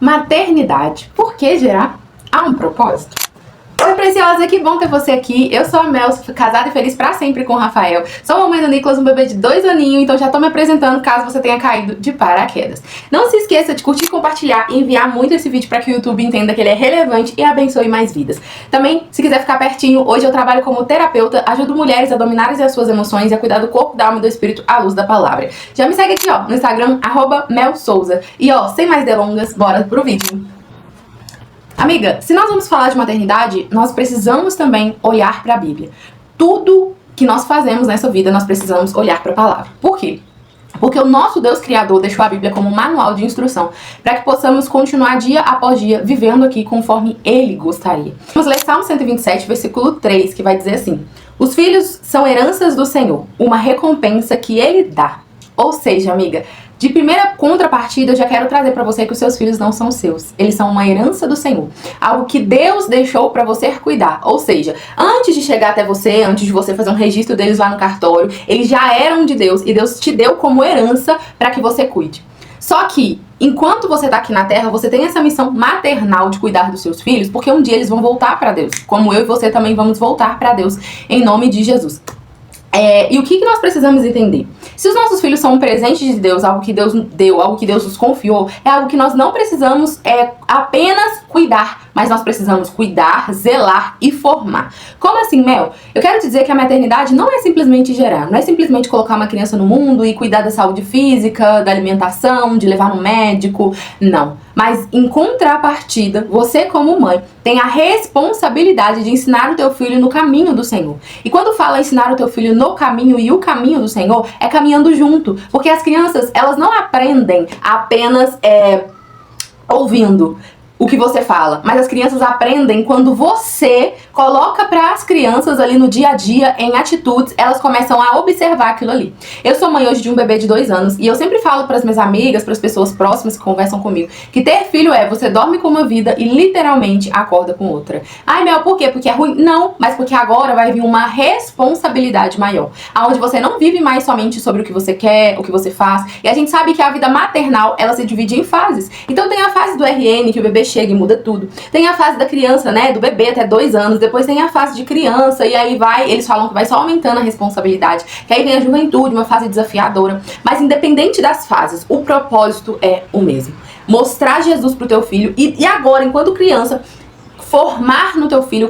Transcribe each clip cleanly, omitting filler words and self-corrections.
Maternidade. Por que gerar? Há um propósito? Oi, preciosa, que bom ter você aqui. Eu sou a Mel, sou casada e feliz pra sempre com o Rafael. Sou mamãe do Nicolas, um bebê de 2 aninhos, então já tô me apresentando caso você tenha caído de paraquedas. Não se esqueça de curtir, compartilhar e enviar muito esse vídeo pra que o YouTube entenda que ele é relevante e abençoe mais vidas. Também, se quiser ficar pertinho, hoje eu trabalho como terapeuta, ajudo mulheres a dominarem as suas emoções e a cuidar do corpo, da alma e do espírito à luz da palavra. Já me segue aqui, ó, no Instagram, @melsouza. E ó, sem mais delongas, bora pro vídeo. Amiga, se nós vamos falar de maternidade, nós precisamos também olhar para a Bíblia. Tudo que nós fazemos nessa vida, nós precisamos olhar para a palavra. Por quê? Porque o nosso Deus Criador deixou a Bíblia como um manual de instrução para que possamos continuar dia após dia vivendo aqui conforme Ele gostaria. Vamos ler Salmo 127, versículo 3, que vai dizer assim: os filhos são heranças do Senhor, uma recompensa que Ele dá. Ou seja, amiga, de primeira contrapartida, eu já quero trazer pra você que os seus filhos não são seus. Eles são uma herança do Senhor. Algo que Deus deixou pra você cuidar. Ou seja, antes de chegar até você, antes de você fazer um registro deles lá no cartório, eles já eram de Deus e Deus te deu como herança pra que você cuide. Só que, enquanto você tá aqui na Terra, você tem essa missão maternal de cuidar dos seus filhos, porque um dia eles vão voltar pra Deus. Como eu e você também vamos voltar pra Deus, em nome de Jesus. E o que nós precisamos entender? Se os nossos filhos são um presente de Deus, algo que Deus deu, algo que Deus nos confiou, é algo que nós não precisamos apenas cuidar, mas nós precisamos cuidar, zelar e formar. Como assim, Mel? Eu quero te dizer que a maternidade não é simplesmente gerar, não é simplesmente colocar uma criança no mundo e cuidar da saúde física, da alimentação, de levar no médico, não. Mas em contrapartida, você como mãe tem a responsabilidade de ensinar o teu filho no caminho do Senhor. E quando fala ensinar o teu filho no caminho e o caminho do Senhor, é caminhando junto. Porque as crianças, elas não aprendem apenas ouvindo o que você fala, mas as crianças aprendem quando você coloca para as crianças ali no dia a dia, em atitudes, elas começam a observar aquilo ali. Eu sou mãe hoje de um bebê de 2 anos e eu sempre falo para as minhas amigas, para as pessoas próximas que conversam comigo, que ter filho você dorme com uma vida e literalmente acorda com outra. Ai, Mel, por quê? Porque é ruim? Não, mas porque agora vai vir uma responsabilidade maior, aonde você não vive mais somente sobre o que você quer, o que você faz, e a gente sabe que a vida maternal, ela se divide em fases. Então tem a fase do RN, que o bebê chega e muda tudo. Tem a fase da criança, né, do bebê até 2 anos, depois tem a fase de criança, e aí eles falam que vai só aumentando a responsabilidade, que aí vem a juventude, uma fase desafiadora. Mas independente das fases, o propósito é o mesmo. Mostrar Jesus pro teu filho e agora, enquanto criança, formar no teu filho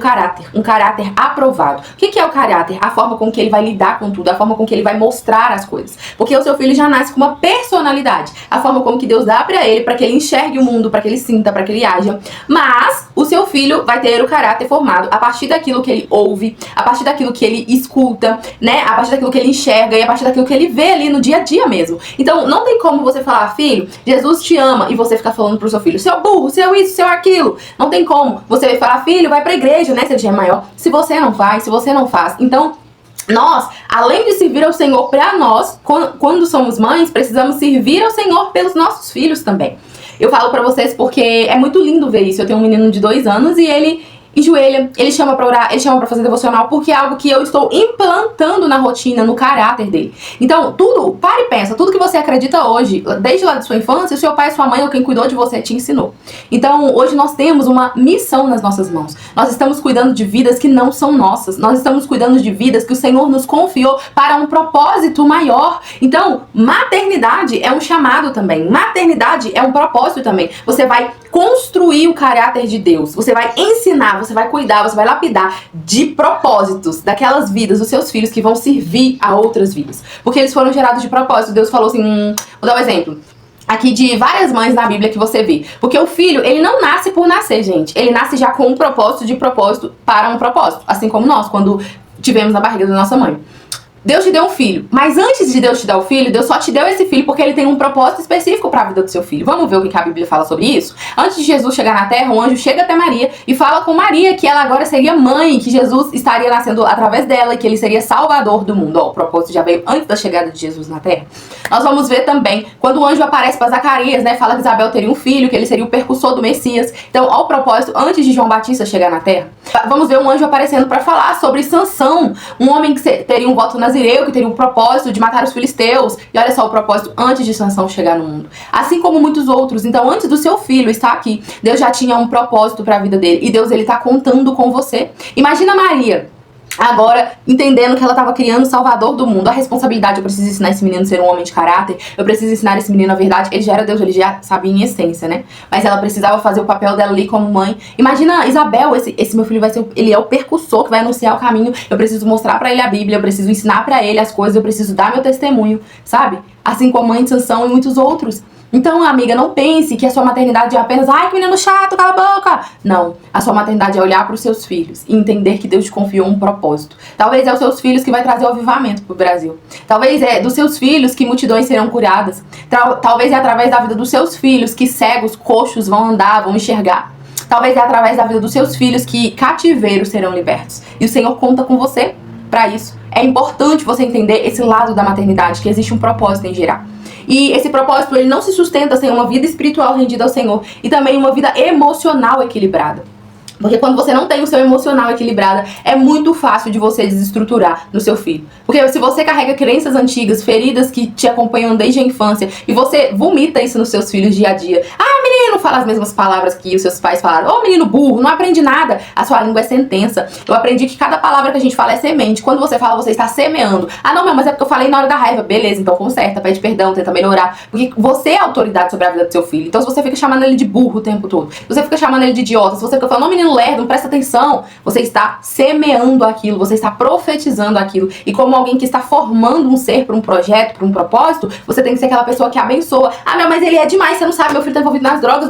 um caráter aprovado. O que é o caráter? A forma com que ele vai lidar com tudo, a forma com que ele vai mostrar as coisas. Porque o seu filho já nasce com uma personalidade, a forma como que Deus dá pra ele, pra que ele enxergue o mundo, pra que ele sinta, pra que ele haja. Mas o seu filho vai ter o caráter formado a partir daquilo que ele ouve, a partir daquilo que ele escuta, né? A partir daquilo que ele enxerga e a partir daquilo que ele vê ali no dia a dia mesmo. Então não tem como você falar: filho, Jesus te ama, e você ficar falando pro seu filho: seu burro, seu isso, seu aquilo. Não tem como você falar: filho, vai pra igreja, né, se ele já é maior, se você não vai, se você não faz. Então, nós, além de servir ao Senhor pra nós, quando somos mães, precisamos servir ao Senhor pelos nossos filhos também. Eu falo pra vocês porque é muito lindo ver isso. Eu tenho um menino de 2 anos e ele enjoelha, ele chama pra orar, ele chama pra fazer devocional, porque é algo que eu estou implantando na rotina, no caráter dele. Então, para e pensa, tudo que você acredita hoje, desde lá de sua infância, o seu pai, sua mãe ou quem cuidou de você te ensinou. Então, hoje nós temos uma missão nas nossas mãos. Nós estamos cuidando de vidas que não são nossas. Nós estamos cuidando de vidas que o Senhor nos confiou para um propósito maior. Então, maternidade é um chamado também. Maternidade é um propósito também. Você vai construir o caráter de Deus. Você vai ensinar, você vai cuidar, você vai lapidar de propósitos daquelas vidas dos seus filhos que vão servir a outras vidas. Porque eles foram gerados de propósito. Deus falou assim, vou dar um exemplo aqui de várias mães na Bíblia que você vê. Porque o filho, ele não nasce por nascer, gente. Ele nasce já com um propósito, de propósito para um propósito. Assim como nós, quando tivemos na barriga da nossa mãe. Deus te deu um filho, mas antes de Deus te dar o filho, Deus só te deu esse filho porque ele tem um propósito específico para a vida do seu filho. Vamos ver o que a Bíblia fala sobre isso? Antes de Jesus chegar na terra, um anjo chega até Maria e fala com Maria que ela agora seria mãe, que Jesus estaria nascendo através dela e que ele seria salvador do mundo. Ó, o propósito já veio antes da chegada de Jesus na terra. Nós vamos ver também, quando o anjo aparece para Zacarias, né, fala que Isabel teria um filho, que ele seria o percussor do Messias. Então, ó, o propósito antes de João Batista chegar na terra. Vamos ver um anjo aparecendo para falar sobre Sansão, um homem que teria um voto nazireu nazireu que teria o propósito de matar os filisteus. E olha só o propósito antes de Sansão chegar no mundo. Assim como muitos outros. Então, antes do seu filho estar aqui, Deus já tinha um propósito para a vida dele. E Deus, ele tá contando com você. Imagina Maria, agora, entendendo que ela estava criando o Salvador do mundo. A responsabilidade, eu preciso ensinar esse menino a ser um homem de caráter. Eu preciso ensinar esse menino a verdade. Ele já era Deus, ele já sabia em essência, né? Mas ela precisava fazer o papel dela ali como mãe. Imagina Isabel, esse meu filho vai ser, ele é o percussor que vai anunciar o caminho. Eu preciso mostrar pra ele a Bíblia, eu preciso ensinar pra ele as coisas, eu preciso dar meu testemunho, sabe? Assim como a mãe de Sansão e muitos outros. Então, amiga, não pense que a sua maternidade é apenas, ai, que menino chato, cala a boca. Não, a sua maternidade é olhar para os seus filhos e entender que Deus te confiou um propósito. Talvez é os seus filhos que vai trazer o avivamento pro Brasil. Talvez é dos seus filhos que multidões serão curadas. Talvez é através da vida dos seus filhos que cegos, coxos vão andar, vão enxergar. Talvez é através da vida dos seus filhos que cativeiros serão libertos. E o Senhor conta com você para isso. É importante você entender esse lado da maternidade, que existe um propósito em gerar. E esse propósito, ele não se sustenta sem uma vida espiritual rendida ao Senhor e também uma vida emocional equilibrada. Porque quando você não tem o seu emocional equilibrado, é muito fácil de você desestruturar no seu filho. Porque se você carrega crenças antigas, feridas que te acompanham desde a infância, e você vomita isso nos seus filhos dia a dia. Ah, menino, fala as mesmas palavras que os seus pais falaram. Ô, menino burro, não aprende nada. A sua língua é sentença. Eu aprendi que cada palavra que a gente fala é semente. Quando você fala, você está semeando. Ah, não, mas é porque eu falei na hora da raiva. Beleza, então conserta, pede perdão, tenta melhorar. Porque você é a autoridade sobre a vida do seu filho. Então se você fica chamando ele de burro o tempo todo, se você fica chamando ele de idiota, se você fica falando, ô, menino lerdo, não presta atenção, você está semeando aquilo, você está profetizando aquilo. E como alguém que está formando um ser para um projeto, para um propósito, você tem que ser aquela pessoa que abençoa. Ah, mas ele é demais, você não sabe, meu filho está envolvido nas drogas,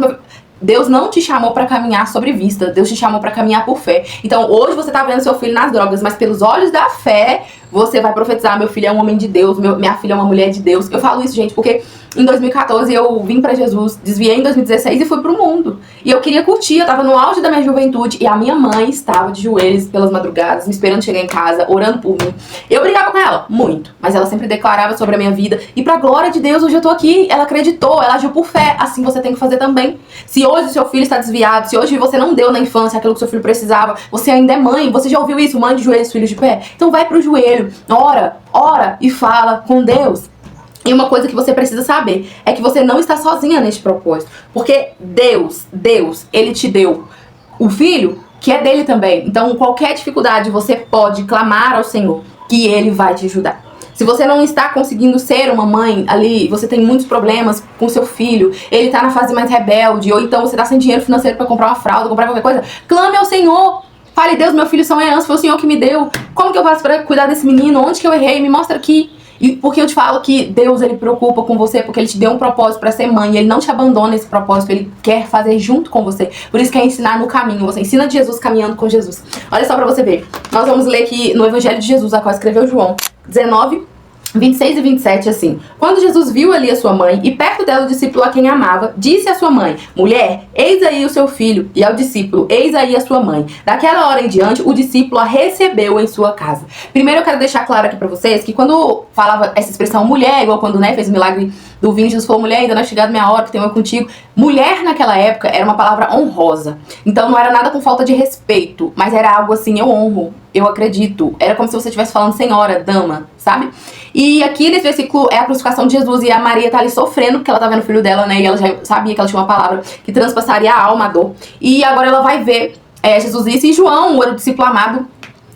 Deus não te chamou pra caminhar sobre vista. Deus te chamou pra caminhar por fé. Então hoje você tá vendo seu filho nas drogas, mas pelos olhos da fé você vai profetizar, meu filho é um homem de Deus, minha filha é uma mulher de Deus. Eu falo isso, gente, porque em 2014 eu vim pra Jesus, desviei em 2016 e fui pro mundo. E eu queria curtir, eu tava no auge da minha juventude e a minha mãe estava de joelhos pelas madrugadas, me esperando chegar em casa, orando por mim. Eu brigava com ela, muito, mas ela sempre declarava sobre a minha vida. E pra glória de Deus, hoje eu tô aqui, ela acreditou, ela agiu por fé, assim você tem que fazer também. Se hoje o seu filho está desviado, se hoje você não deu na infância aquilo que seu filho precisava, você ainda é mãe, você já ouviu isso, mãe de joelhos, filhos de pé? Então vai pro joelho, ora e fala com Deus. E uma coisa que você precisa saber é que você não está sozinha neste propósito. Porque Deus, Ele te deu o filho que é dele também. Então qualquer dificuldade você pode clamar ao Senhor que Ele vai te ajudar. Se você não está conseguindo ser uma mãe ali, você tem muitos problemas com seu filho, ele tá na fase mais rebelde, ou então você tá sem dinheiro financeiro para comprar uma fralda, comprar qualquer coisa, clame ao Senhor. Fale, Deus, meu filho são herança, foi o Senhor que me deu. Como que eu faço para cuidar desse menino? Onde que eu errei? Me mostra aqui. E porque eu te falo que Deus, ele preocupa com você, porque ele te deu um propósito para ser mãe, ele não te abandona esse propósito, ele quer fazer junto com você. Por isso que é ensinar no caminho, você ensina de Jesus caminhando com Jesus. Olha só para você ver. Nós vamos ler aqui no Evangelho de Jesus, a qual escreveu João 19, 26 e 27, assim. Quando Jesus viu ali a sua mãe e perto dela o discípulo a quem amava, disse à sua mãe, mulher, eis aí o seu filho, e ao discípulo, eis aí a sua mãe. Daquela hora em diante, o discípulo a recebeu em sua casa. Primeiro eu quero deixar claro aqui pra vocês que quando falava essa expressão mulher, igual quando, né, fez o milagre do vinho, Jesus falou, mulher, ainda não é chegado minha hora, que tenho eu contigo. Mulher naquela época era uma palavra honrosa. Então não era nada com falta de respeito, mas era algo assim, eu honro, eu acredito. Era como se você estivesse falando senhora, dama, sabe? E aqui nesse versículo é a crucificação de Jesus e a Maria tá ali sofrendo porque ela tá vendo o filho dela, né? E ela já sabia que ela tinha uma palavra que transpassaria a alma, a dor. E agora ela vai ver Jesus isso, e João, o discípulo amado,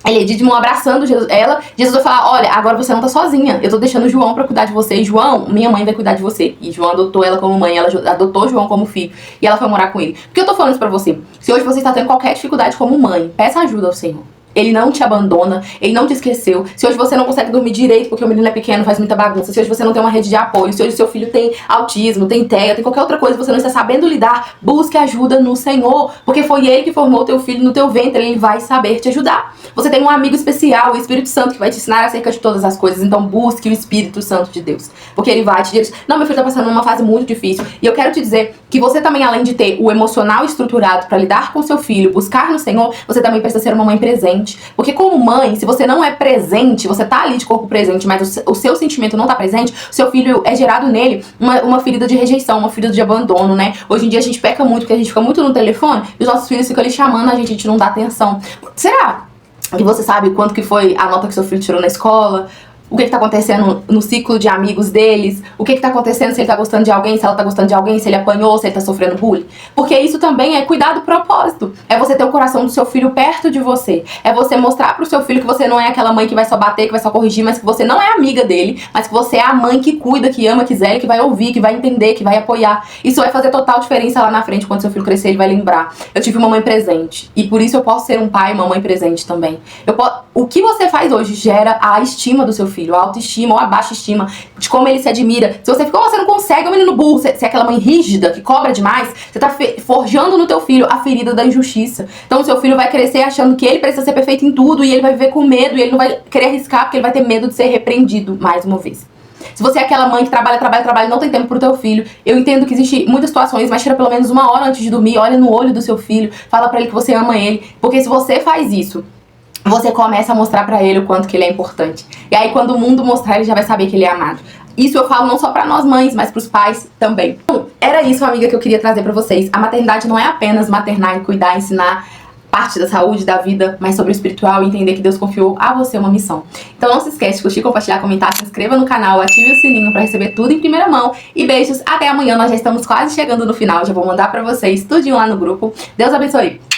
ele de mão abraçando ela. Jesus vai falar, olha, agora você não tá sozinha, eu tô deixando João pra cuidar de você, e João, minha mãe vai cuidar de você. E João adotou ela como mãe, ela adotou João como filho, e ela foi morar com ele. Por que eu tô falando isso pra você? Se hoje você está tendo qualquer dificuldade como mãe, peça ajuda ao Senhor. Ele não te abandona, ele não te esqueceu. Se hoje você não consegue dormir direito porque o menino é pequeno, faz muita bagunça, se hoje você não tem uma rede de apoio, se hoje seu filho tem autismo, tem TEA, tem qualquer outra coisa, você não está sabendo lidar, busque ajuda no Senhor, porque foi ele que formou teu filho no teu ventre, ele vai saber te ajudar. Você tem um amigo especial, o Espírito Santo, que vai te ensinar acerca de todas as coisas, então busque o Espírito Santo de Deus, porque ele vai te dizer, não, meu filho tá passando numa fase muito difícil, e eu quero te dizer que você também, além de ter o emocional estruturado para lidar com seu filho, buscar no Senhor, você também precisa ser uma mãe presente, porque como mãe, se você não é presente, você tá ali de corpo presente, mas o seu sentimento não tá presente, o seu filho é gerado nele uma ferida de rejeição, uma ferida de abandono, né? Hoje em dia a gente peca muito, porque a gente fica muito no telefone e os nossos filhos ficam ali chamando a gente não dá atenção. Será que você sabe quanto que foi a nota que seu filho tirou na escola? o que tá acontecendo no ciclo de amigos deles, o que tá acontecendo, se ele tá gostando de alguém, se ela tá gostando de alguém, se ele apanhou, se ele tá sofrendo bullying. Porque isso também é cuidar do propósito. É você ter o coração do seu filho perto de você. É você mostrar pro seu filho que você não é aquela mãe que vai só bater, que vai só corrigir, mas que você não é amiga dele, mas que você é a mãe que cuida, que ama, que zela, que vai ouvir, que vai entender, que vai apoiar. Isso vai fazer total diferença lá na frente, quando seu filho crescer, ele vai lembrar. Eu tive uma mãe presente. E por isso eu posso ser um pai e uma mãe presente também. O que você faz hoje gera a estima do seu filho, a autoestima ou a baixa estima, de como ele se admira. Se você ficou, você não consegue, é um menino burro, você é aquela mãe rígida, que cobra demais, você tá forjando no teu filho a ferida da injustiça. Então o seu filho vai crescer achando que ele precisa ser perfeito em tudo, e ele vai viver com medo, e ele não vai querer arriscar, porque ele vai ter medo de ser repreendido mais uma vez. Se você é aquela mãe que trabalha e não tem tempo pro teu filho, eu entendo que existe muitas situações, mas tira pelo menos 1 hora antes de dormir, olha no olho do seu filho, fala pra ele que você ama ele, porque se você faz isso, você começa a mostrar pra ele o quanto que ele é importante. E aí quando o mundo mostrar, ele já vai saber que ele é amado. Isso eu falo não só pra nós mães, mas pros pais também. Então, era isso, amiga, que eu queria trazer pra vocês. A maternidade não é apenas maternar e cuidar, ensinar parte da saúde, da vida, mas sobre o espiritual, e entender que Deus confiou a você uma missão. Então não se esquece de curtir, compartilhar, comentar, se inscreva no canal, ative o sininho pra receber tudo em primeira mão. E beijos, até amanhã, nós já estamos quase chegando no final, já vou mandar pra vocês tudinho lá no grupo. Deus abençoe!